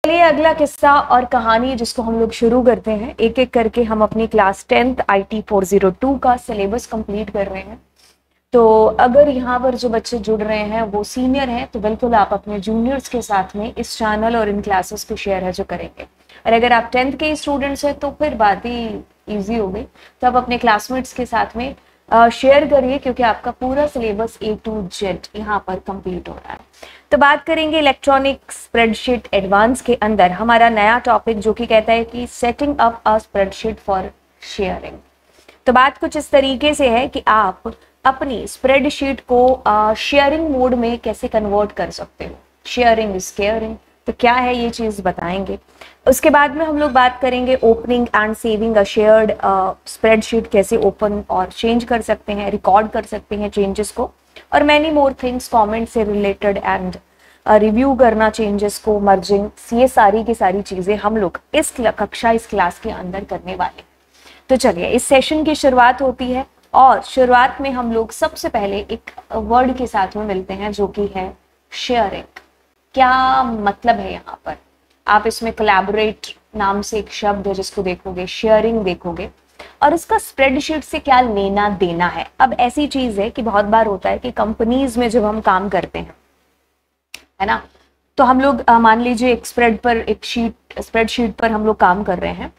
चलिए अगला किस्सा और कहानी जिसको हम लोग शुरू करते हैं। एक एक करके हम अपनी क्लास 10th IT 402 का सिलेबस कंप्लीट कर रहे हैं। तो अगर यहाँ पर जो बच्चे जुड़ रहे हैं वो सीनियर हैं तो बिल्कुल आप अपने जूनियर्स के साथ में इस चैनल और इन क्लासेस को शेयर है जो करेंगे। और अगर आप 10th के स्टूडेंट्स हैं तो फिर बात ही ईजी हो गई, तो आप अपने क्लासमेट्स के साथ में शेयर करिए क्योंकि आपका पूरा सिलेबस A to Z यहाँ पर कंप्लीट हो रहा है। तो बात करेंगे इलेक्ट्रॉनिक स्प्रेडशीट एडवांस के अंदर हमारा नया टॉपिक जो कि कहता है कि setting up a spreadsheet for sharing. तो बात कुछ इस तरीके से है कि आप अपनी स्प्रेडशीट को शेयरिंग मोड में कैसे कन्वर्ट कर सकते हो। शेयरिंग इज केयरिंग, तो क्या है ये चीज बताएंगे। उसके बाद में हम लोग बात करेंगे opening and saving a shared spreadsheet, कैसे ओपन और चेंज कर सकते हैं, रिकॉर्ड कर सकते हैं चेंजेस को, और मैनी मोर थिंग्स कमेंट से रिलेटेड एंड रिव्यू करना चेंजेस को, मर्जिंग, ये सारी की सारी चीजें हम लोग इस क्लास के अंदर करने वाले। तो चलिए इस सेशन की शुरुआत होती है और शुरुआत में हम लोग सबसे पहले एक वर्ड के साथ में मिलते हैं जो कि है शेयरिंग। क्या मतलब है यहाँ पर, आप इसमें कोलैबोरेट नाम से एक शब्द है जिसको देखोगे, शेयरिंग देखोगे, और इसका स्प्रेडशीट से क्या लेना देना है। अब ऐसी चीज है कि बहुत बार होता है कि कंपनीज में जब हम काम करते हैं, है ना, तो हम लोग मान लीजिए एक स्प्रेडशीट पर हम लोग काम कर रहे हैं।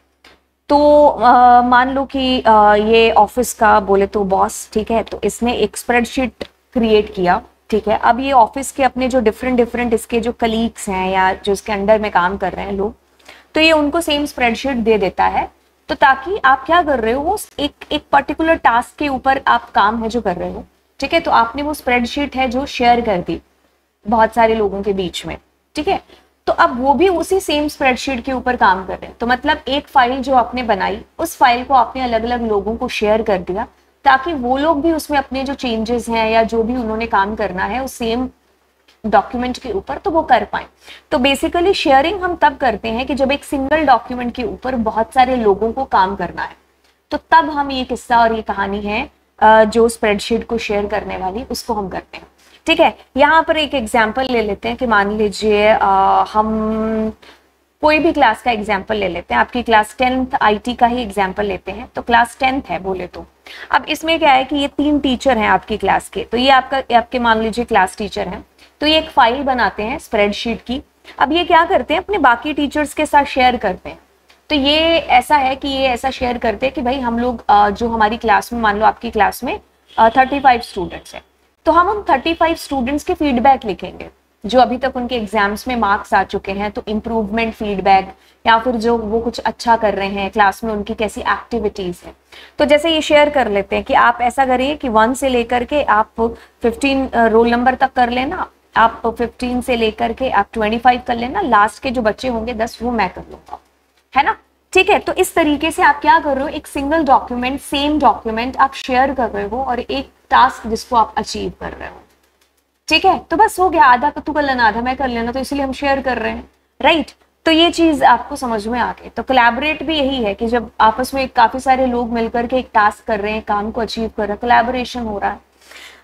तो मान लो कि ये ऑफिस का बोले तो बॉस, ठीक है, तो इसने एक स्प्रेडशीट क्रिएट किया, ठीक है। अब ये ऑफिस के अपने जो डिफरेंट इसके जो कलीग्स हैं या जो इसके अंडर में काम कर रहे हैं लोग, तो ये उनको सेम स्प्रेडशीट दे देता है। तो ताकि आप क्या कर रहे हो, वो एक पर्टिकुलर टास्क के ऊपर आप काम है जो कर रहे हो, ठीक है, तो आपने वो स्प्रेडशीट है जो शेयर कर दी बहुत सारे लोगों के बीच में, ठीक है। तो अब वो भी उसी सेम स्प्रेडशीट के ऊपर काम कर रहे हैं। तो मतलब एक फाइल जो आपने बनाई, उस फाइल को आपने अलग अलग लोगों को शेयर कर दिया ताकि वो लोग भी उसमें अपने जो चेंजेस हैं या जो भी उन्होंने काम करना है उस सेम डॉक्यूमेंट के ऊपर तो वो कर पाए। तो बेसिकली शेयरिंग हम तब करते हैं कि जब एक सिंगल डॉक्यूमेंट के ऊपर बहुत सारे लोगों को काम करना है, तो तब हम ये किस्सा और ये कहानी है जो स्प्रेडशीट को शेयर करने वाली, उसको हम करते हैं, ठीक है। यहाँ पर एक एग्जाम्पल ले लेते हैं कि मान लीजिए हम कोई भी क्लास का एग्जाम्पल ले लेते हैं। आपकी क्लास 10th IT का ही एग्जाम्पल लेते हैं। तो क्लास 10th है बोले तो अब इसमें क्या है कि ये 3 टीचर हैं आपकी क्लास के। तो ये आपके मान लीजिए क्लास टीचर हैं, तो ये एक फाइल बनाते हैं स्प्रेडशीट की। अब ये क्या करते हैं, अपने बाकी टीचर्स के साथ शेयर करते हैं। तो ये ऐसा है कि ये ऐसा शेयर करते हैं कि भाई हम लोग जो हमारी क्लास में, मान लो आपकी क्लास में 35 स्टूडेंट्स हैं, तो हम उन 35 स्टूडेंट्स के फीडबैक लिखेंगे जो अभी तक उनके एग्जाम्स में मार्क्स आ चुके हैं, तो इम्प्रूवमेंट फीडबैक, या फिर जो वो कुछ अच्छा कर रहे हैं क्लास में, उनकी कैसी एक्टिविटीज है। तो जैसे ये शेयर कर लेते हैं कि आप ऐसा करिए कि 1 से लेकर के आप 15 रोल नंबर तक कर लेना, आप 15 से लेकर के आप 25 कर लेना, लास्ट के जो बच्चे होंगे 10 वो मैं कर लूंगा, है ना, ठीक है। तो इस तरीके से आप क्या कर रहे हो, एक सिंगल डॉक्यूमेंट, सेम डॉक्यूमेंट आप शेयर कर रहे हो और एक टास्क जिसको आप अचीव कर रहे हो, ठीक है। तो बस हो गया, आधा तू कर लेना आधा मैं कर लेना, तो इसलिए हम शेयर कर रहे हैं, राइट। तो ये चीज आपको समझ में आ गई। तो कोलैबोरेट भी यही है कि जब आपस में काफी सारे लोग मिलकर के एक टास्क कर रहे हैं, काम को अचीव कर रहे हैं, कोलैबोरेशन हो रहा है।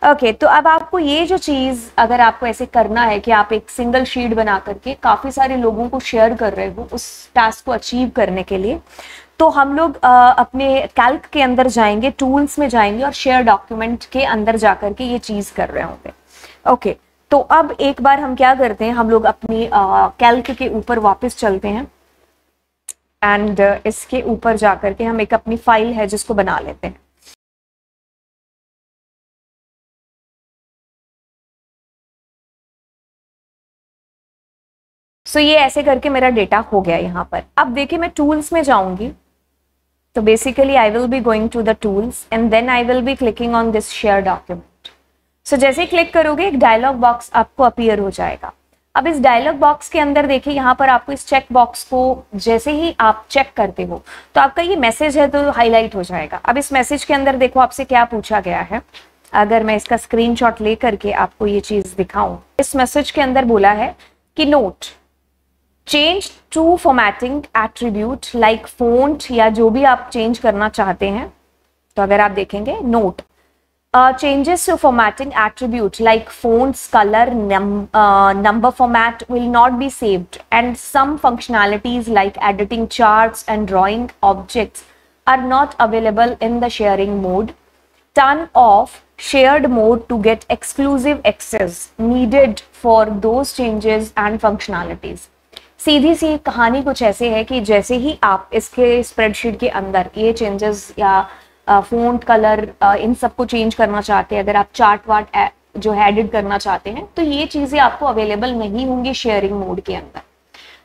ओके, तो अब आपको ये जो चीज अगर आपको ऐसे करना है कि आप एक सिंगल शीट बना करके काफी सारे लोगों को शेयर कर रहे हो उस टास्क को अचीव करने के लिए, तो हम लोग अपने कैल्क के अंदर जाएंगे, टूल्स में जाएंगे और शेयर डॉक्यूमेंट के अंदर जाकर के ये चीज कर रहे होंगे। ओके, तो अब एक बार हम क्या करते हैं, हम लोग अपनी कैल्क के ऊपर वापस चलते हैं एंड इसके ऊपर जाकर के हम एक अपनी फाइल है जिसको बना लेते हैं। सो ये ऐसे करके मेरा डेटा हो गया यहाँ पर। अब देखिए मैं टूल्स में जाऊंगी, तो basically I will be going to the tools and then I will be clicking on this share document. So जैसे ही क्लिक करोगे एक डायलॉग बॉक्स आपको अपीयर हो जाएगा। अब इस डायलॉग बॉक्स के अंदर देखिए यहाँ पर आपको इस चेक बॉक्स को जैसे ही आप चेक करते हो तो आपका ये मैसेज है तो हाईलाइट हो जाएगा। अब इस मैसेज के अंदर देखो आपसे क्या पूछा गया है। अगर मैं इसका स्क्रीनशॉट ले करके आपको ये चीज दिखाऊं, इस मैसेज के अंदर बोला है कि note change to formatting attribute like font, या जो भी आप चेंज करना चाहते हैं। तो अगर आप देखेंगे note Changes to formatting attribute like fonts, color, number format will not be saved, and some functionalities like editing charts and drawing objects are not available in the sharing mode. Turn off shared mode to get exclusive access needed for those changes and functionalities. सीधी सी कहानी कुछ ऐसे है कि जैसे ही आप इसके spreadsheet के अंदर ये चेंजेस या फ़ॉन्ट कलर इन सबको चेंज करना चाहते हैं, अगर आप चार्ट वार्ट जो है एडिट करना चाहते हैं, तो ये चीज़ें आपको अवेलेबल नहीं होंगी शेयरिंग मोड के अंदर।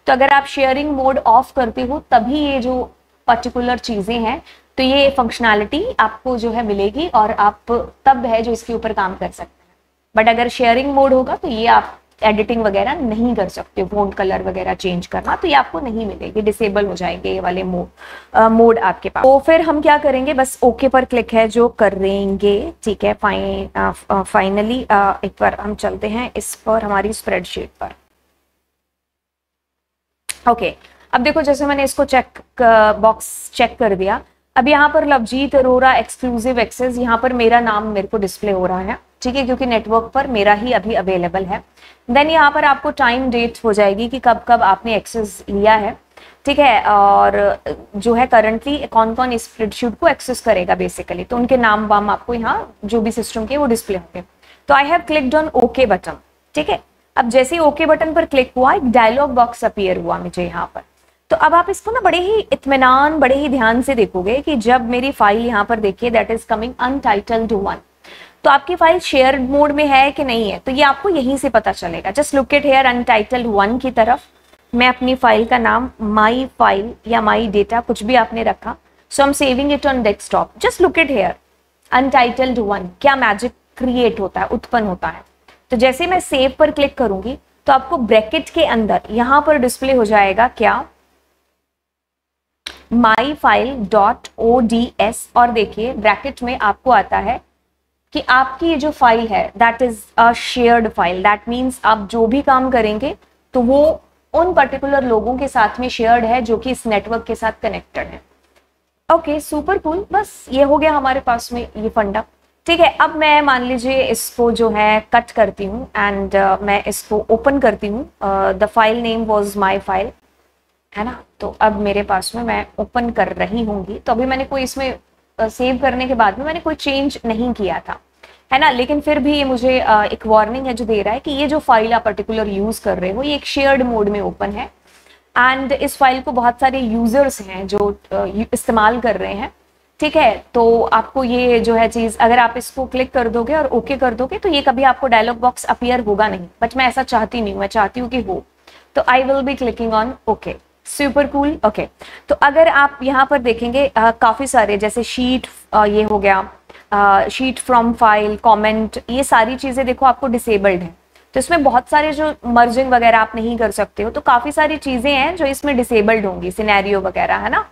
तो अगर आप शेयरिंग मोड ऑफ करते हो तभी ये जो पर्टिकुलर चीज़ें हैं, तो ये फंक्शनैलिटी आपको जो है मिलेगी और आप तब है जो इसके ऊपर काम कर सकते हैं। बट अगर शेयरिंग मोड होगा तो ये आप एडिटिंग वगैरह नहीं कर सकते, फ़ॉन्ट कलर वगैरह चेंज करना, तो ये आपको नहीं मिलेगी, डिसेबल हो जाएंगे ये वाले मोड आपके पास। तो फिर हम क्या करेंगे, बस ओके पर क्लिक है जो करेंगे, ठीक है। फाइनली एक बार हम चलते हैं इस पर, हमारी स्प्रेडशीट पर। ओके, अब देखो जैसे मैंने इसको बॉक्स चेक कर दिया, अब यहाँ पर लवजीत अरोरा एक्सक्लूसिव एक्सेस, यहाँ पर मेरा नाम मेरे को डिस्प्ले हो रहा है, ठीक है, क्योंकि नेटवर्क पर मेरा ही अभी अवेलेबल है। देन यहाँ पर आपको टाइम डेट हो जाएगी कि कब कब आपने एक्सेस लिया है, ठीक है, और जो है करंटली कौन कौन इस स्प्रेडशीट को एक्सेस करेगा बेसिकली, तो उनके नाम वाम आपको यहाँ जो भी सिस्टम के वो डिस्प्ले होंगे। तो I have clicked on okay button, ठीक है। अब जैसे ही ओके बटन पर क्लिक हुआ एक डायलॉग बॉक्स अपीयर हुआ मुझे यहाँ पर। तो अब आप इसको ना बड़े ही इत्मीनान, बड़े ही ध्यान से देखोगे कि जब मेरी फाइल यहाँ पर देखिए दैट इज कमिंग अनटाइटल्ड 1, तो आपकी फाइल शेयर मोड में है कि नहीं है, तो ये आपको यहीं से पता चलेगा। Just look at here untitled 1 की तरफ, मैं अपनी फाइल का नाम माई फाइल या माई डेटा कुछ भी आपने रखा, so I am saving it on desktop. Just look at here untitled 1, क्या मैजिक क्रिएट होता है, उत्पन्न होता है। तो जैसे मैं सेव पर क्लिक करूंगी तो आपको ब्रैकेट के अंदर यहां पर डिस्प्ले हो जाएगा क्या, myfile.ods, और देखिए ब्रैकेट में आपको आता है कि आपकी ये जो फाइल है that is a shared file. That means आप जो भी काम करेंगे तो वो उन पर्टिकुलर लोगों के साथ में शेयर्ड है जो कि इस नेटवर्क के साथ कनेक्टेड है। ओके, सुपर कूल, बस ये हो गया हमारे पास में ये फंडा, ठीक है। अब मैं मान लीजिए इसको जो है कट करती हूँ एंड मैं इसको ओपन करती हूँ। The file name was my file, है ना। तो अब मेरे पास में मैं ओपन कर रही होंगी, तो अभी मैंने कोई इसमें सेव करने के बाद में मैंने कोई चेंज नहीं किया था, है ना, लेकिन फिर भी ये मुझे एक वार्निंग है जो दे रहा है कि ये जो फाइल आप पर्टिकुलर यूज कर रहे हो ये एक शेयर्ड मोड में ओपन है एंड इस फाइल को बहुत सारे यूजर्स हैं जो इस्तेमाल कर रहे हैं, ठीक है। तो आपको ये जो है चीज, अगर आप इसको क्लिक कर दोगे और ओके कर दोगे तो ये कभी आपको डायलॉग बॉक्स अपीयर होगा नहीं, बट मैं ऐसा चाहती नहीं हूँ, मैं चाहती हूँ कि हो। तो आई will be clicking on okay, super cool. Okay, तो अगर आप यहाँ पर देखेंगे काफी सारे जैसे शीट, ये हो गया शीट फ्रॉम फाइल, कमेंट, ये सारी चीजें देखो आपको डिसेबल्ड है। तो इसमें बहुत सारे जो मर्जिंग वगैरह आप नहीं कर सकते हो, तो काफी सारी चीजें हैं जो इसमें डिसेबल्ड होंगी, सिनेरियो वगैरह, है ना,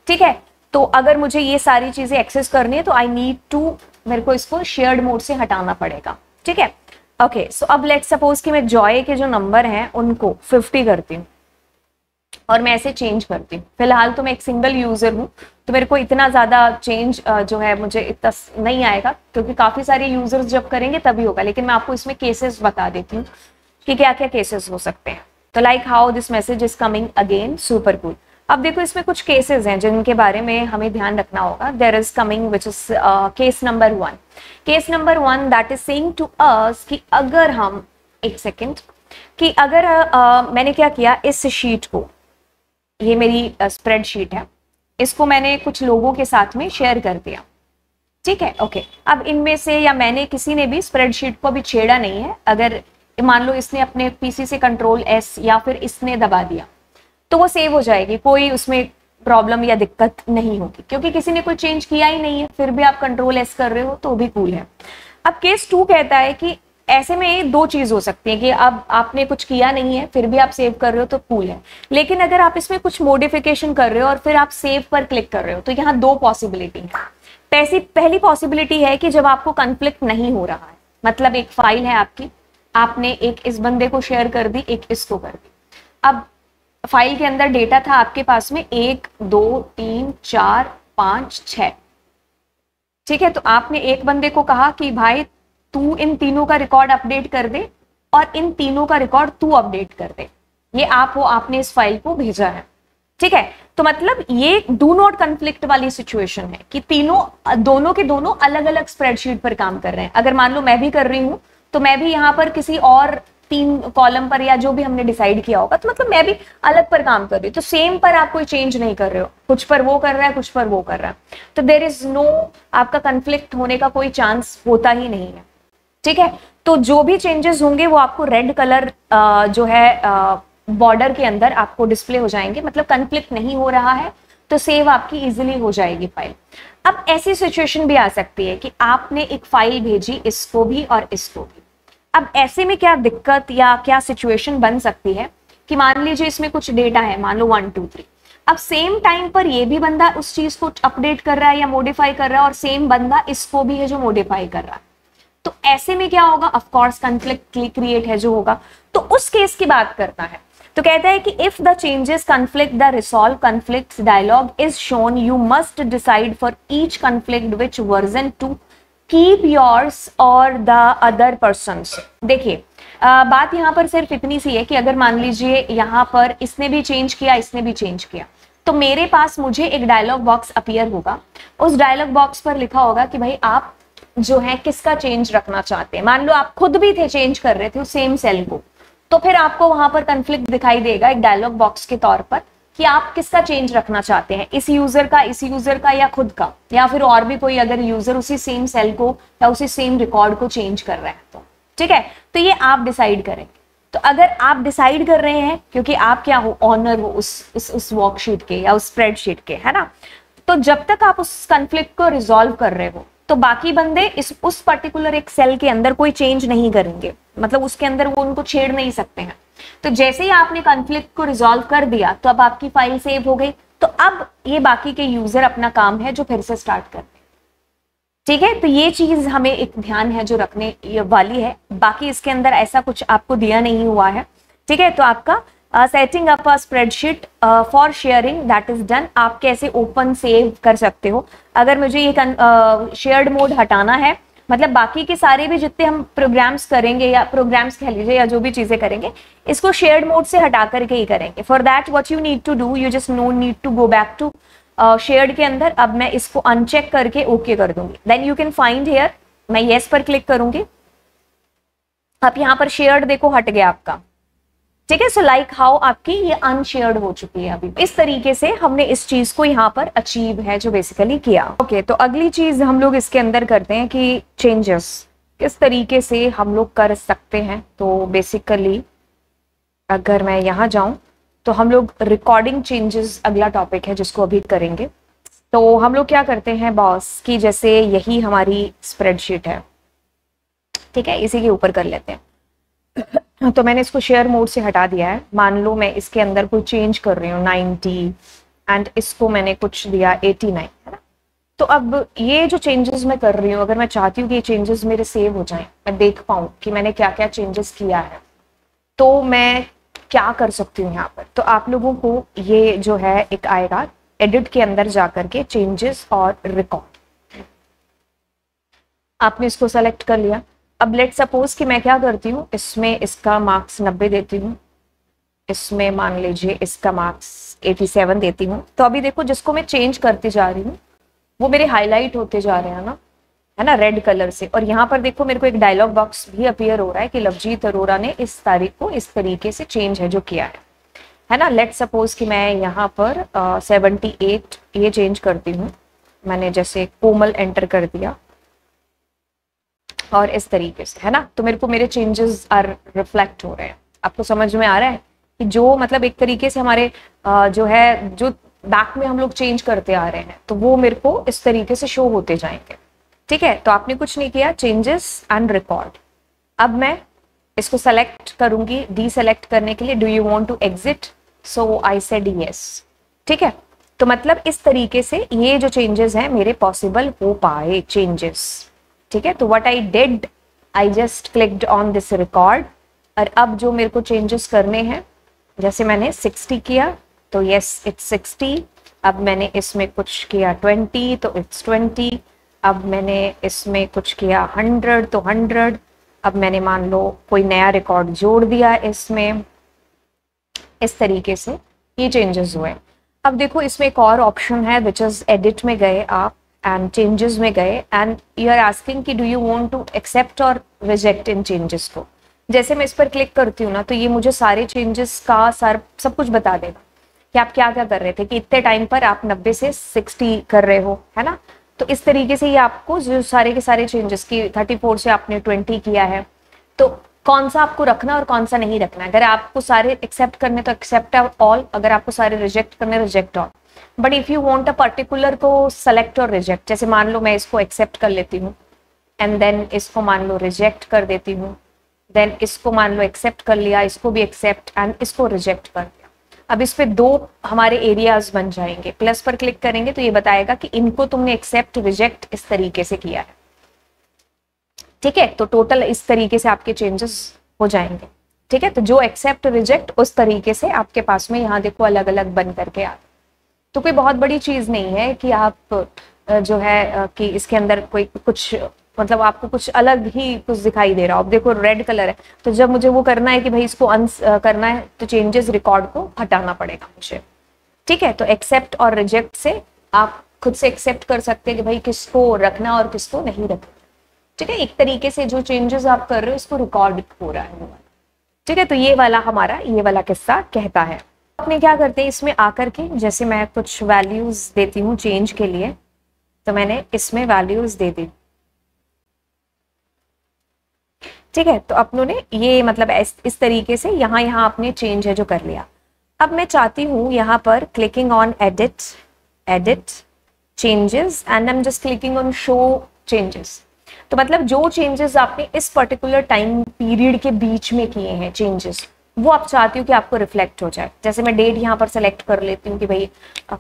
ठीक है। तो अगर मुझे ये सारी चीजें एक्सेस करनी है तो आई नीड टू, मेरे को इसको शेयर्ड मोड से हटाना पड़ेगा, ठीक है। ओके, सो अब लेट्स सपोज कि मैं जॉय के जो नंबर हैं उनको 50 करती हूँ और मैं ऐसे चेंज करती हूँ। फिलहाल तो मैं एक सिंगल यूजर हूँ तो मेरे को इतना ज्यादा चेंज जो है मुझे इतना नहीं आएगा, क्योंकि काफी सारे यूजर्स जब करेंगे तभी होगा। लेकिन मैं आपको इसमें केसेस बता देती हूँ कि क्या क्या केसेस हो सकते हैं। तो like how this message is coming again, super cool. अब देखो इसमें कुछ केसेस हैं जिनके बारे में हमें ध्यान रखना होगा। There is coming which is case number 1। Case number 1 that is saying to us कि अगर हम, एक सेकेंड, कि अगर मैंने क्या किया, इस शीट को, ये मेरी स्प्रेडशीट है, इसको मैंने कुछ लोगों के साथ में शेयर कर दिया, ठीक है। ओके, अब इनमें से या मैंने किसी ने भी स्प्रेडशीट को अभी छेड़ा नहीं है, अगर मान लो इसने अपने पीसी से कंट्रोल एस या फिर इसने दबा दिया तो वो सेव हो जाएगी, कोई उसमें प्रॉब्लम या दिक्कत नहीं होगी, क्योंकि किसी ने कोई चेंज किया ही नहीं है, फिर भी आप कंट्रोल एस कर रहे हो तो भी कूल है। अब केस 2 कहता है कि ऐसे में दो चीज हो सकती है कि अब आपने कुछ किया नहीं है फिर भी आप सेव कर रहे हो तो कूल है, लेकिन अगर आप इसमें कुछ मॉडिफिकेशन कर रहे हो और फिर आप सेव पर क्लिक कर रहे हो तो यहाँ दो पॉसिबिलिटी है। पहली पॉसिबिलिटी है कि जब आपको कॉन्फ्लिक्ट नहीं हो रहा है, मतलब एक फाइल है आपकी, आपने एक इस बंदे को शेयर कर दी, एक इसको कर दी। अब फाइल के अंदर डेटा था आपके पास में 1 2 3 4 5 6, ठीक है, तो आपने एक बंदे को कहा कि भाई तू इन तीनों का रिकॉर्ड अपडेट कर दे और इन तीनों का रिकॉर्ड तू अपडेट कर दे, ये आपने इस फाइल को भेजा है। ठीक है, तो मतलब ये डू नॉट कन्फ्लिक्ट वाली सिचुएशन है कि दोनों के दोनों अलग अलग स्प्रेडशीट पर काम कर रहे हैं। अगर मान लो मैं भी कर रही हूं तो मैं भी यहाँ पर किसी और 3 कॉलम पर या जो भी हमने डिसाइड किया होगा, तो मतलब मैं भी अलग पर काम कर रही हूँ, तो सेम पर आप कोई चेंज नहीं कर रहे हो, कुछ पर वो कर रहा है, कुछ पर वो कर रहा है, तो देयर इज नो, आपका कन्फ्लिक्ट होने का कोई चांस होता ही नहीं है। ठीक है, तो जो भी चेंजेस होंगे वो आपको रेड कलर जो है बॉर्डर के अंदर आपको डिस्प्ले हो जाएंगे, मतलब कन्फ्लिक्ट नहीं हो रहा है, तो सेव आपकी इजीली हो जाएगी फाइल। अब ऐसी सिचुएशन भी आ सकती है कि आपने एक फाइल भेजी इसको भी और इसको भी। अब ऐसे में क्या दिक्कत या क्या सिचुएशन बन सकती है कि मान लीजिए इसमें कुछ डेटा है, मान लो 1 2 3, अब सेम टाइम पर ये भी बंदा उस चीज को अपडेट कर रहा है या मॉडिफाई कर रहा है और सेम बंदा इसको भी है जो मॉडिफाई कर रहा है, तो ऐसे में क्या होगा, ऑफ कोर्स कॉन्फ्लिक्ट क्रिएट है जो होगा। तो उस केस की बात करता है, तो कहता है कि if the changes conflict the resolve conflicts dialog is shown, you must decide for each conflict which version to keep yours और द अदर पर्सन्स। देखिए बात यहाँ पर सिर्फ इतनी सी है कि अगर मान लीजिए यहाँ पर इसने भी चेंज किया, इसने भी चेंज किया, तो मेरे पास मुझे एक डायलॉग बॉक्स अपीयर होगा, उस डायलॉग बॉक्स पर लिखा होगा कि भाई आप जो है किसका चेंज रखना चाहते हैं। मान लो आप खुद भी थे चेंज कर रहे थे उस सेम सेल को, तो फिर आपको वहां पर कॉन्फ्लिक्ट दिखाई देगा एक डायलॉग बॉक्स के तौर पर कि आप किसका चेंज रखना चाहते हैं, इस यूजर का या खुद का, या फिर और भी कोई अगर यूजर उसी सेम सेल को या उसी सेम रिकॉर्ड को चेंज कर रहा है तो। ठीक है, तो ये आप डिसाइड करेंगे। तो अगर आप डिसाइड कर रहे हैं, क्योंकि आप क्या हो, ऑनर हो उस वर्कशीट के या उस स्प्रेडशीट के, है ना, तो जब तक आप उस कॉन्फ्लिक्ट को रिजॉल्व कर रहे हो तो बाकी बंदे उस पर्टिकुलर एक सेल के अंदर कोई चेंज नहीं करेंगे, मतलब उसके अंदर वो उनको छेड़ नहीं सकते हैं। तो जैसे ही आपने कॉन्फ्लिक्ट को रिजॉल्व कर दिया तो अब आपकी फाइल सेव हो गई, तो अब ये बाकी के यूजर अपना काम है जो फिर से स्टार्ट करते हैं। ठीक है, तो ये चीज हमें एक ध्यान है जो रखने वाली है, बाकी इसके अंदर ऐसा कुछ आपको दिया नहीं हुआ है। ठीक है, तो आपका setting up a spreadsheet for sharing that is done. आप कैसे ओपन सेव कर सकते हो, अगर मुझे ये शेयर्ड मोड हटाना है, मतलब बाकी के सारे भी जितने हम प्रोग्राम्स करेंगे या प्रोग्राम्स कह लीजिए या जो भी चीजें करेंगे, इसको शेयर्ड मोड से हटा करके ही करेंगे। For that what you need to do, you just no need to go back to shared के अंदर। अब मैं इसको अनचेक करके ओके कर दूंगी, then you can find here, मैं येस पर क्लिक करूंगी। अब यहाँ पर शेयर्ड देखो हट गया आपका। ठीक है, सो लाइक हाउ आपकी ये अनशेयर्ड हो चुकी है अभी। इस तरीके से हमने इस चीज को यहाँ पर अचीव है जो बेसिकली किया। ओके, तो अगली चीज हम लोग इसके अंदर करते हैं कि चेंजेस किस तरीके से हम लोग कर सकते हैं। तो बेसिकली अगर मैं यहाँ जाऊं तो हम लोग रिकॉर्डिंग चेंजेस अगला टॉपिक है जिसको अभी करेंगे। तो हम लोग क्या करते हैं बॉस की, जैसे यही हमारी स्प्रेडशीट है, ठीक है, इसी के ऊपर कर लेते हैं। तो मैंने इसको शेयर मोड से हटा दिया है। मान लो मैं इसके अंदर कोई चेंज कर रही हूँ 90 एंड इसको मैंने कुछ दिया 89, है ना। तो अब ये जो चेंजेस मैं कर रही हूँ, अगर मैं चाहती हूँ कि ये चेंजेस मेरे सेव हो जाएं, मैं देख पाऊँ कि मैंने क्या क्या चेंजेस किया है, तो मैं क्या कर सकती हूँ यहाँ पर। तो आप लोगों को ये जो है एक आएगा एडिट के अंदर जाकर के चेंजेस और रिकॉर्ड, आपने इसको सेलेक्ट कर लिया। अब लेट सपोज कि मैं क्या करती हूँ, इसमें इसका मार्क्स 90 देती हूँ, इसमें मान लीजिए इसका मार्क्स 87 देती हूँ। तो अभी देखो जिसको मैं चेंज करती जा रही हूँ वो मेरे हाईलाइट होते जा रहे हैं ना, है ना, रेड कलर से। और यहाँ पर देखो मेरे को एक डायलॉग बॉक्स भी अपीयर हो रहा है कि लवजीत अरोड़ा ने इस तारीख को इस तरीके से चेंज है जो किया है ना। लेट सपोज कि मैं यहाँ पर 78 ये चेंज करती हूँ, मैंने जैसे कोमल एंटर कर दिया और इस तरीके से, है ना। तो मेरे को मेरे चेंजेस आर रिफ्लेक्ट हो रहे हैं। आपको समझ में आ रहा है कि जो मतलब एक तरीके से हमारे जो है जो बैक में हम लोग चेंज करते आ रहे हैं, तो वो मेरे को इस तरीके से शो होते जाएंगे। ठीक है, तो आपने कुछ नहीं किया, चेंजेस एंड रिकॉर्ड। अब मैं इसको सेलेक्ट करूंगी डीसेलेक्ट करने के लिए, do you want to exit, so I said yes. ठीक है, तो मतलब इस तरीके से ये जो चेंजेस हैं मेरे पॉसिबल हो पाए चेंजेस। ठीक है, तो what I did, I just clicked on this record. और अब जो मेरे को चेंजेस करने हैं, जैसे मैंने 60 किया तो यस इट्स 60, अब मैंने इसमें कुछ किया 20 तो इट्स 20, अब मैंने इसमें कुछ किया 100 तो 100, अब मैंने मान लो कोई नया रिकॉर्ड जोड़ दिया इसमें, इस तरीके से ये चेंजेस हुए। अब देखो इसमें एक और ऑप्शन है विच इज एडिट में गए आप एंड चेंजेस में गए एंड यू आर आस्किंग कि do you want to accept और रिजेक्ट इन चेंजेस को। जैसे मैं इस पर क्लिक करती हूँ ना तो ये मुझे सारे चेंजेस का सब कुछ बता देगा कि आप क्या क्या कर रहे थे, कि इतने टाइम पर आप 90 से 60 कर रहे हो, है ना। तो इस तरीके से ये आपको जो सारे के सारे चेंजेस की 34 से आपने 20 किया है, तो कौन सा आपको रखना और कौन सा नहीं रखना। अगर आपको सारे एक्सेप्ट करने तो एक्सेप्ट ऑल, अगर आपको सारे रिजेक्ट करने reject all. But if you want a particular को सेलेक्ट और रिजेक्ट, जैसे मान लो मैं इसको एक्सेप्ट कर लेती हूँ एंड देन इसको मान लो रिजेक्ट कर देती हूँ, देन इसको मान लो एक्सेप्ट कर लिया, इसको भी एक्सेप्ट एंड इसको रिजेक्ट कर दिया। अब इस पे 2 हमारे एरियाज बन जाएंगे। प्लस पर क्लिक करेंगे तो ये बताएगा कि इनको तुमने एक्सेप्ट रिजेक्ट इस तरीके से किया है, ठीक है। तो टोटल इस तरीके से आपके चेंजेस हो जाएंगे, ठीक है। तो जो एक्सेप्ट रिजेक्ट उस तरीके से आपके पास में यहाँ देखो अलग अलग बन करके आ। तो कोई बहुत बड़ी चीज नहीं है कि आप जो है कि इसके अंदर कोई कुछ मतलब आपको कुछ अलग ही कुछ दिखाई दे रहा हो। अब देखो रेड कलर है, तो जब मुझे वो करना है कि भाई इसको करना है तो चेंजेस रिकॉर्ड को हटाना पड़ेगा मुझे, ठीक है। तो एक्सेप्ट और रिजेक्ट से आप खुद से एक्सेप्ट कर सकते हैं कि भाई किसको रखना और किसको नहीं रखना, ठीक है। एक तरीके से जो चेंजेस आप कर रहे हो इसको रिकॉर्ड हो रहा है, ठीक है। तो ये वाला हमारा ये वाला किस्सा कहता है। अपने क्या करते हैं इसमें आकर के, जैसे मैं कुछ वैल्यूज देती हूँ चेंज के लिए, तो मैंने इसमें वैल्यूज दे दी, ठीक है। तो अपनों ने ये मतलब इस तरीके से यहाँ यहाँ आपने चेंज है जो कर लिया। अब मैं चाहती हूँ यहाँ पर clicking on edit changes and I am just clicking on show changes. तो मतलब जो चेंजेस आपने इस पर्टिकुलर टाइम पीरियड के बीच में किए हैं चेंजेस, वो आप चाहती हो कि आपको रिफ्लेक्ट हो जाए। जैसे मैं डेट यहाँ पर सेलेक्ट कर लेती हूँ कि भाई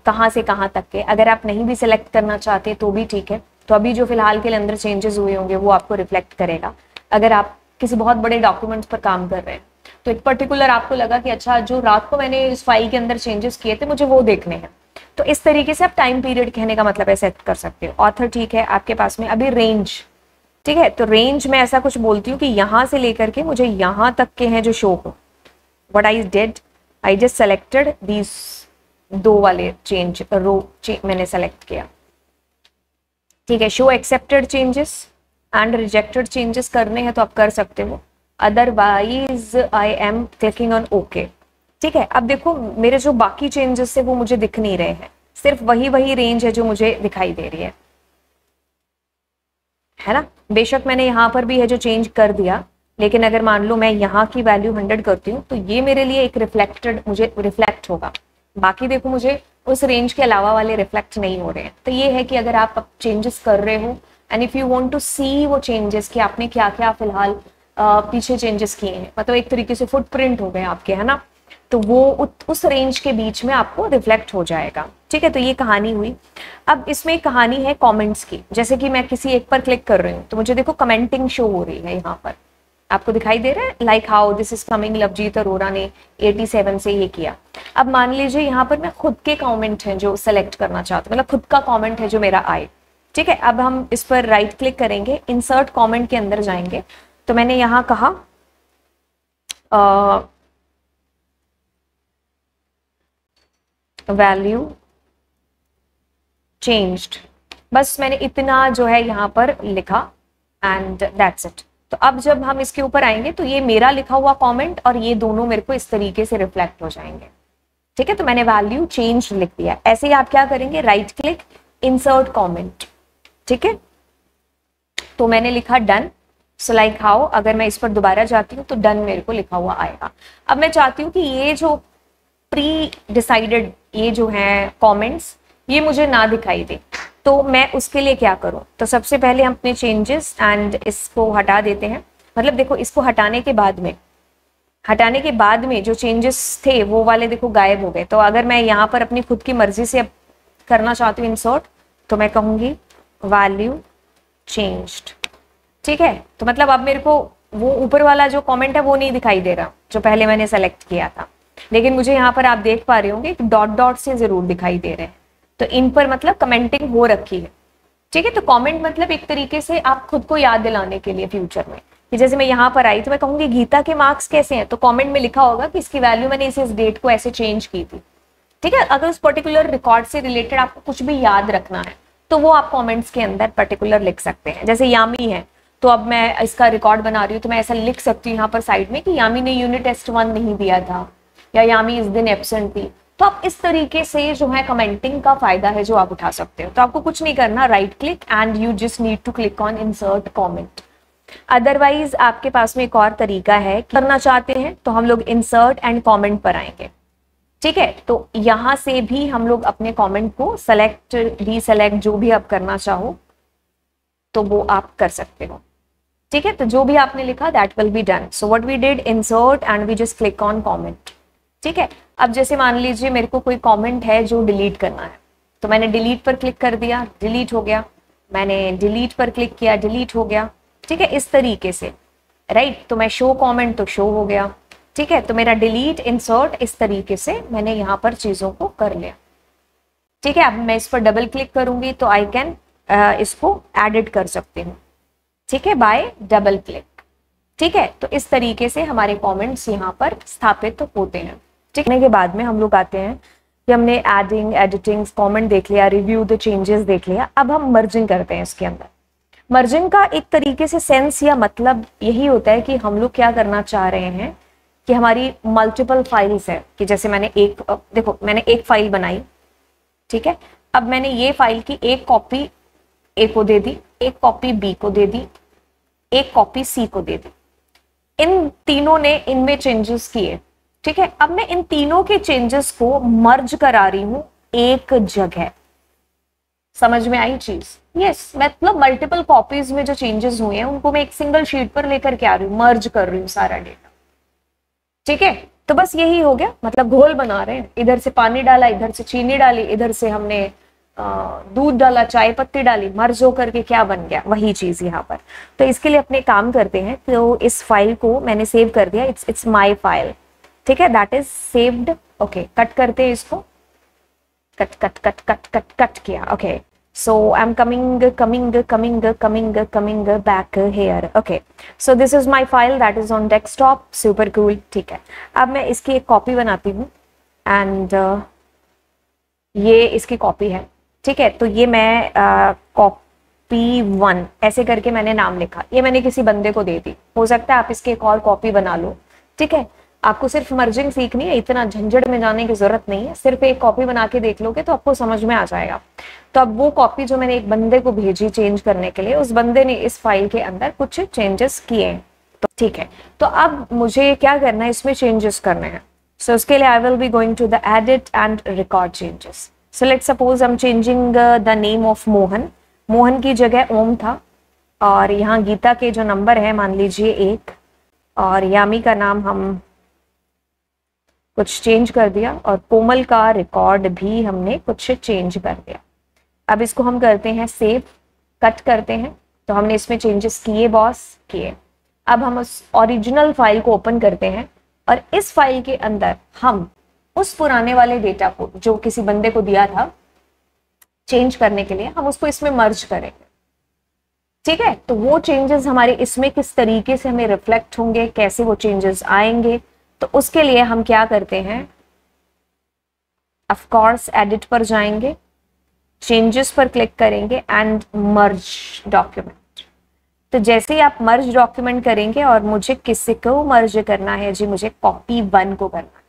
कहाँ से कहाँ तक के। अगर आप नहीं भी सिलेक्ट करना चाहते तो भी ठीक है। तो अभी जो फिलहाल के अंदर चेंजेस हुए होंगे वो आपको रिफ्लेक्ट करेगा। अगर आप किसी बहुत बड़े डॉक्यूमेंट्स पर काम कर रहे हैं तो एक पर्टिकुलर आपको लगा कि अच्छा जो रात को मैंने इस फाइल के अंदर चेंजेस किए थे मुझे वो देखने हैं, तो इस तरीके से आप टाइम पीरियड कहने का मतलब है सेट कर सकते हो। ऑथर ठीक है आपके पास में। अभी रेंज, ठीक है। तो रेंज में ऐसा कुछ बोलती हूँ कि यहाँ से लेकर के मुझे यहाँ तक के हैं जो शो हो। What I did, I just selected these 2 वाले चेंज रो मैंने सेलेक्ट किया, ठीक है। Show accepted changes and rejected changes करने हैं तो आप कर सकते हो, otherwise I am clicking on okay, ठीक है। अब देखो मेरे जो बाकी चेंजेस है वो मुझे दिख नहीं रहे हैं, सिर्फ वही रेंज है जो मुझे दिखाई दे रही है ना। बेशक मैंने यहाँ पर भी है जो चेंज कर दिया, लेकिन अगर मान लो मैं यहाँ की वैल्यू 100 करती हूँ तो ये मेरे लिए एक रिफ्लेक्टेड मुझे रिफ्लेक्ट होगा। बाकी देखो मुझे उस रेंज के अलावा वाले रिफ्लेक्ट नहीं हो रहे हैं। तो ये है कि अगर आप चेंजेस कर रहे हो and if you want to see वो चेंजेस कि आपने क्या क्या फिलहाल पीछे चेंजेस किए हैं, मतलब एक तरीके से फुटप्रिंट हो गए आपके, है ना। तो वो उस रेंज के बीच में आपको रिफ्लेक्ट हो जाएगा, ठीक है। तो ये कहानी हुई। अब इसमें एक कहानी है कमेंट्स की। जैसे कि मैं किसी एक पर क्लिक कर रही हूँ तो मुझे देखो कमेंटिंग शो हो रही है यहाँ पर, आपको दिखाई दे रहा है like how this is coming, Lovejeet Arora ने 87 से ये किया। अब मान लीजिए यहाँ पर मैं खुद के कमेंट हैं जो सेलेक्ट करना चाहती हूँ, मतलब खुद का कमेंट है जो मेरा आए, ठीक है। अब हम इस पर राइट क्लिक करेंगे, इंसर्ट कमेंट के अंदर जाएंगे। तो मैंने यहाँ कहा वैल्यू चेंज्ड, बस मैंने इतना जो है यहाँ पर लिखा एंड दैट्स इट। तो अब जब हम इसके ऊपर आएंगे तो ये मेरा लिखा हुआ कमेंट और ये दोनों मेरे को इस तरीके से रिफ्लेक्ट हो जाएंगे, ठीक है। तो मैंने वैल्यू चेंज लिख दिया। ऐसे ही आप क्या करेंगे, राइट क्लिक इंसर्ट कमेंट, ठीक है। तो मैंने लिखा डन, सो लाइक हाउ, अगर मैं इस पर दोबारा जाती हूँ तो डन मेरे को लिखा हुआ आएगा। अब मैं चाहती हूँ कि ये जो प्री डिसाइडेड ये जो है कमेंट्स ये मुझे ना दिखाई दे, तो मैं उसके लिए क्या करूं। तो सबसे पहले हम अपने चेंजेस एंड इसको हटा देते हैं। मतलब देखो इसको हटाने के बाद में जो चेंजेस थे वो वाले देखो गायब हो गए। तो अगर मैं यहाँ पर अपनी खुद की मर्जी से करना चाहती हूँ इंसर्ट, तो मैं कहूंगी वैल्यू चेंज्ड, ठीक है। तो मतलब अब मेरे को वो ऊपर वाला जो कमेंट है वो नहीं दिखाई दे रहा जो पहले मैंने सेलेक्ट किया था, लेकिन मुझे यहाँ पर आप देख पा रहे होंगे डॉट डॉट से जरूर दिखाई दे रहे हैं। तो इन पर मतलब कमेंटिंग हो रखी है, ठीक है। तो कमेंट मतलब एक तरीके से आप खुद को याद दिलाने के लिए फ्यूचर में कि जैसे मैं यहाँ पर आई तो मैं कहूंगी गीता के मार्क्स कैसे हैं, तो कमेंट में लिखा होगा कि इसकी वैल्यू मैंने इस डेट को ऐसे चेंज की थी। ठीक है। अगर उस पर्टिकुलर रिकॉर्ड से रिलेटेड आपको कुछ भी याद रखना है तो वो आप कमेंट्स के अंदर पर्टिकुलर लिख सकते हैं। जैसे यामी है तो अब मैं इसका रिकॉर्ड बना रही हूँ तो मैं ऐसा लिख सकती हूँ यहाँ पर साइड में कि यामी ने यूनिट टेस्ट 1 नहीं दिया था या यामी इस दिन एब्सेंट थी। तो आप इस तरीके से जो है कमेंटिंग का फायदा है जो आप उठा सकते हो। तो आपको कुछ नहीं करना, right click and you just need to click on insert comment. Otherwise आपके पास में एक और तरीका है, करना चाहते हैं तो हम लोग इंसर्ट एंड कमेंट पर आएंगे। ठीक है। तो यहां से भी हम लोग अपने कमेंट को सेलेक्ट डीसेलेक्ट जो भी आप करना चाहो तो वो आप कर सकते हो। ठीक है। तो जो भी आपने लिखा that will be done. So what we did, insert and we just click on comment. ठीक है। अब जैसे मान लीजिए मेरे को कोई कमेंट है जो डिलीट करना है तो मैंने डिलीट पर क्लिक कर दिया, डिलीट हो गया। मैंने डिलीट पर क्लिक किया, डिलीट हो गया। ठीक है। इस तरीके से राइट। तो मैं शो कमेंट तो शो हो गया। ठीक है। तो मेरा डिलीट इंसर्ट इस तरीके से मैंने यहाँ पर चीजों को कर लिया। ठीक है। अब मैं इस पर डबल क्लिक करूंगी तो आई कैन इसको एडिट कर सकती हूँ। ठीक है, बाय डबल क्लिक। ठीक है। तो इस तरीके से हमारे कमेंट्स यहाँ पर स्थापित होते हैं। ठीक है। के बाद में हम लोग आते हैं कि हमने एडिंग एडिटिंग कमेंट देख लिया, रिव्यू द चेंजेस देख लिया। अब हम मर्जिंग करते हैं इसके अंदर। मर्जिंग का एक तरीके से सेंस या मतलब यही होता है कि हम लोग क्या करना चाह रहे हैं कि हमारी मल्टीपल फाइल्स है कि जैसे मैंने एक फाइल बनाई। ठीक है। अब मैंने ये फाइल की एक कॉपी ए को दे दी, एक कॉपी बी को दे दी, एक कॉपी सी को दे दी। इन तीनों ने इनमें चेंजेस किए। ठीक है। अब मैं इन तीनों के चेंजेस को मर्ज करा रही हूं एक जगह। समझ में आई चीज? यस। मतलब मल्टीपल कॉपीज में जो चेंजेस हुए हैं उनको मैं एक सिंगल शीट पर लेकर के आ रही हूँ, मर्ज कर रही हूँ सारा डेटा। ठीक है। तो बस यही हो गया, मतलब घोल बना रहे हैं। इधर से पानी डाला, इधर से चीनी डाली, इधर से हमने दूध डाला, चाय पत्ती डाली, मर्ज होकर के क्या बन गया, वही चीज यहाँ पर। तो इसके लिए अपने काम करते हैं। तो इस फाइल को मैंने सेव कर दिया, इट्स माय फाइल। ठीक है, that is saved. Okay, cut करते हैं इसको, cut cut cut cut cut cut किया। Okay, so I'm coming back here. Okay, so this is my file that is on desktop. Super cool. ठीक है। अब मैं इसकी एक कॉपी बनाती हूँ एंड ये इसकी कॉपी है। ठीक है। तो ये मैं कॉपी 1 ऐसे करके मैंने नाम लिखा, ये मैंने किसी बंदे को दे दी। हो सकता है आप इसकी एक और कॉपी बना लो। ठीक है। आपको सिर्फ मर्जिंग सीखनी है, इतना झंझट में जाने की जरूरत नहीं है। सिर्फ एक कॉपी बना के देख लोगे तो आपको समझ में आ जाएगा। तो अब वो कॉपी जो मैंने एक बंदे को भेजी चेंज करने के लिए, उस बंदे ने इस फाइल के अंदर कुछ चेंजेस किए। तो ठीक है। तो अब मुझे क्या करना है, इसमें चेंजेस करने हैं। सो उसके लिए I will be going to the edit and record changes. So let's suppose I am changing the name of Mohan. Mohan की जगह ओम था और यहाँ गीता के जो नंबर है मान लीजिए 1 और यामी का नाम हम कुछ चेंज कर दिया और कोमल का रिकॉर्ड भी हमने कुछ चेंज कर दिया। अब इसको हम करते हैं सेव, कट करते हैं। तो हमने इसमें चेंजेस किए बॉस, किए। अब हम उस ओरिजिनल फाइल को ओपन करते हैं और इस फाइल के अंदर हम उस पुराने वाले डेटा को जो किसी बंदे को दिया था चेंज करने के लिए, हम उसको इसमें मर्ज करेंगे। ठीक है। तो वो चेंजेस हमारे इसमें किस तरीके से हमें रिफ्लेक्ट होंगे, कैसे वो चेंजेस आएंगे, तो उसके लिए हम क्या करते हैं, ऑफ कोर्स एडिट पर जाएंगे, चेंजेस पर क्लिक करेंगे एंड मर्ज डॉक्यूमेंट। तो जैसे ही आप मर्ज डॉक्यूमेंट करेंगे और मुझे किसी को मर्ज करना है जी, मुझे कॉपी 1 को करना है।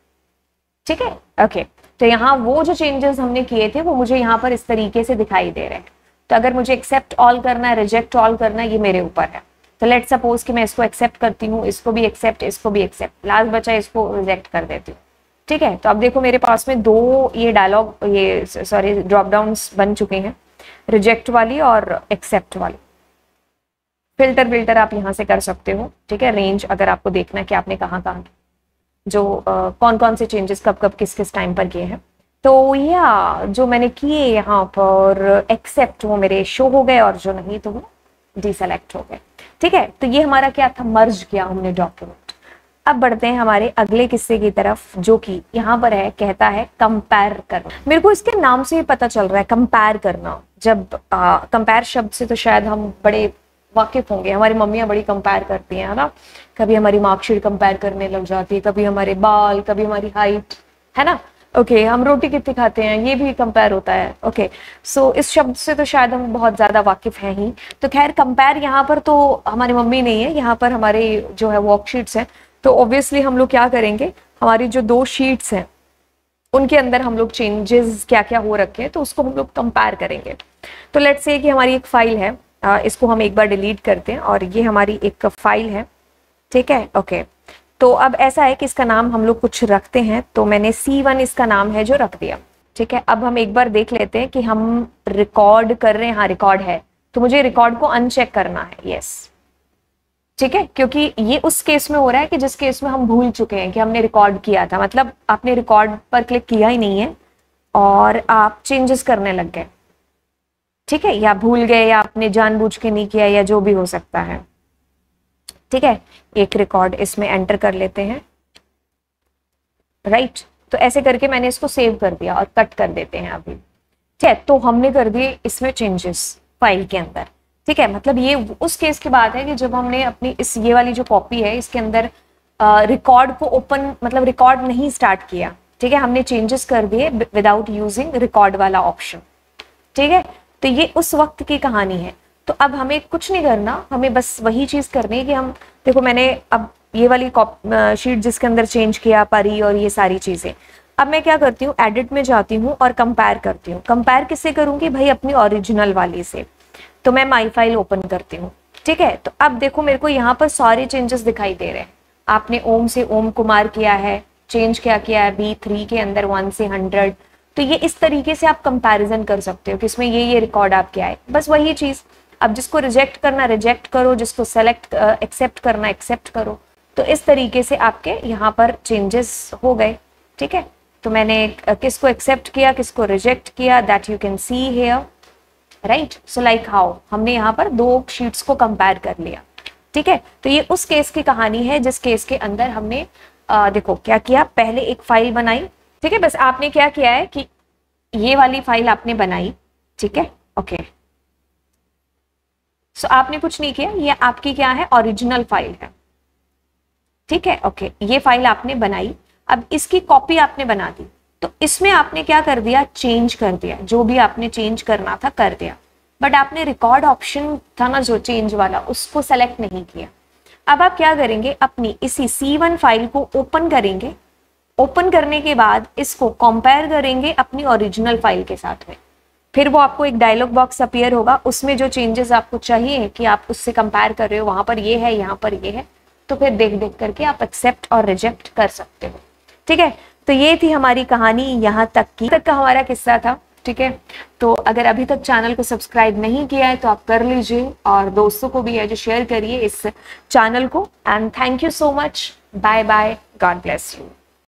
ठीक है। ओके। तो यहाँ वो जो चेंजेस हमने किए थे वो मुझे यहाँ पर इस तरीके से दिखाई दे रहे हैं। तो अगर मुझे एक्सेप्ट ऑल करना है, रिजेक्ट ऑल करना है, ये मेरे ऊपर है। तो लेट सपोज कि मैं इसको एक्सेप्ट करती हूँ, इसको भी एक्सेप्ट, इसको भी एक्सेप्ट, लास्ट बचा इसको रिजेक्ट कर देती हूँ। ठीक है। तो अब देखो मेरे पास में 2 ये डायलॉग, ये सॉरी ड्रॉप डाउन्स बन चुके हैं, रिजेक्ट वाली और एक्सेप्ट वाली। फिल्टर आप यहाँ से कर सकते हो। ठीक है। रेंज अगर आपको देखना है कि आपने कहाँ जो कौन कौन से चेंजेस कब किस टाइम पर किए हैं। तो या जो मैंने किए यहाँ पर एक्सेप्ट वो मेरे शो हो गए और जो नहीं तो वो डिसेलेक्ट हो गए। ठीक है। तो ये हमारा क्या था, मर्ज किया हमने डॉक्यूमेंट। अब बढ़ते हैं हमारे अगले किस्से की तरफ, जो कि यहाँ पर है, कहता है कंपेयर करना। मेरे को इसके नाम से ही पता चल रहा है कंपेयर करना। जब कंपेयर शब्द से तो शायद हम बड़े वाकिफ होंगे, हमारी मम्मियाँ बड़ी कंपेयर करती हैं, है ना। कभी हमारी मार्कशीट कंपेयर करने लग जाती है, कभी हमारे बाल, कभी हमारी हाइट, है ना। ओके, हम रोटी कितनी खाते हैं ये भी कंपेयर होता है। ओके, सो इस शब्द से तो शायद हम बहुत ज्यादा वाकिफ हैं ही। तो खैर कंपेयर यहाँ पर तो हमारी मम्मी नहीं है, यहाँ पर हमारे जो है वर्कशीट्स हैं। तो ऑब्वियसली हम लोग क्या करेंगे, हमारी जो 2 शीट्स हैं उनके अंदर हम लोग चेंजेस क्या क्या हो रखे हैं तो उसको हम लोग कंपेयर करेंगे। तो लेट्स से कि हमारी एक फाइल है, इसको हम एक बार डिलीट करते हैं और ये हमारी एक फाइल है, ठीक है। ओके, तो अब ऐसा है कि इसका नाम हम लोग कुछ रखते हैं, तो मैंने C1 इसका नाम है जो रख दिया, ठीक है। अब हम एक बार देख लेते हैं कि हम रिकॉर्ड कर रहे हैं, हाँ रिकॉर्ड है, तो मुझे रिकॉर्ड को अनचेक करना है, यस, ठीक है। क्योंकि ये उस केस में हो रहा है कि जिस केस में हम भूल चुके हैं कि हमने रिकॉर्ड किया था, मतलब आपने रिकॉर्ड पर क्लिक किया ही नहीं है और आप चेंजेस करने लग गए, ठीक है, या भूल गए या आपने जानबूझ के नहीं किया या जो भी हो सकता है, ठीक है। एक रिकॉर्ड इसमें एंटर कर लेते हैं, राइट। तो ऐसे करके मैंने इसको सेव कर दिया और कट कर देते हैं अभी, ठीक है। तो हमने कर दिए इसमें चेंजेस फाइल के अंदर, ठीक है। मतलब ये उस केस की बात है कि जब हमने अपनी इस ये वाली जो कॉपी है इसके अंदर रिकॉर्ड को ओपन, मतलब रिकॉर्ड नहीं स्टार्ट किया, ठीक है, हमने चेंजेस कर दिए विदाउट यूजिंग रिकॉर्ड वाला ऑप्शन, ठीक है। तो ये उस वक्त की कहानी है। तो अब हमें कुछ नहीं करना, हमें बस वही चीज करनी है कि हम देखो, मैंने अब ये वाली शीट जिसके अंदर चेंज किया परी और ये सारी चीजें, अब मैं क्या करती हूँ, एडिट में जाती हूँ और कंपेयर करती हूँ। कंपेयर किससे करूंगी भाई, अपनी ओरिजिनल वाली से। तो मैं माई फाइल ओपन करती हूँ, ठीक है। तो अब देखो मेरे को यहाँ पर सारे चेंजेस दिखाई दे रहे हैं। आपने ओम से ओम कुमार किया है, चेंज क्या किया है B3 के अंदर 1 से 100। तो ये इस तरीके से आप कंपैरिजन कर सकते हो कि इसमें ये रिकॉर्ड आपके आए, बस वही चीज। अब जिसको रिजेक्ट करना रिजेक्ट करो, जिसको सेलेक्ट एक्सेप्ट करना एक्सेप्ट करो। तो इस तरीके से आपके यहाँ पर चेंजेस हो गए, ठीक है। तो मैंने किसको एक्सेप्ट किया, किसको रिजेक्ट किया, that you can see here, right. So like how हमने यहाँ पर 2 शीट्स को कंपेयर कर लिया, ठीक है। तो ये उस केस की कहानी है जिस केस के अंदर हमने देखो क्या किया, पहले एक फाइल बनाई, ठीक है। बस आपने क्या किया है कि ये वाली फाइल आपने बनाई, ठीक है, ओके। सो आपने कुछ नहीं किया, ये आपकी क्या है, ओरिजिनल फाइल है, ठीक है, ओके। ये फाइल आपने बनाई, अब इसकी कॉपी आपने बना दी। तो इसमें आपने क्या कर दिया, चेंज कर दिया, जो भी आपने चेंज करना था कर दिया, बट आपने रिकॉर्ड ऑप्शन था ना जो चेंज वाला, उसको सेलेक्ट नहीं किया। अब आप क्या करेंगे, अपनी इसी C1 फाइल को ओपन करेंगे। ओपन करने के बाद इसको कंपेयर करेंगे अपनी ओरिजिनल फाइल के साथ में। फिर वो आपको एक डायलॉग बॉक्स अपीयर होगा, उसमें जो चेंजेस आपको चाहिए कि आप उससे कंपेयर कर रहे हो, वहां पर ये है, यहाँ पर ये है, तो फिर देख देख करके आप एक्सेप्ट और रिजेक्ट कर सकते हो, ठीक है। तो ये थी हमारी कहानी, यहाँ तक का हमारा किस्सा था, ठीक है। तो अगर अभी तक चैनल को सब्सक्राइब नहीं किया है तो आप कर लीजिए, और दोस्तों को भी है जो शेयर करिए इस चैनल को। And thank you so much, bye bye, God bless you.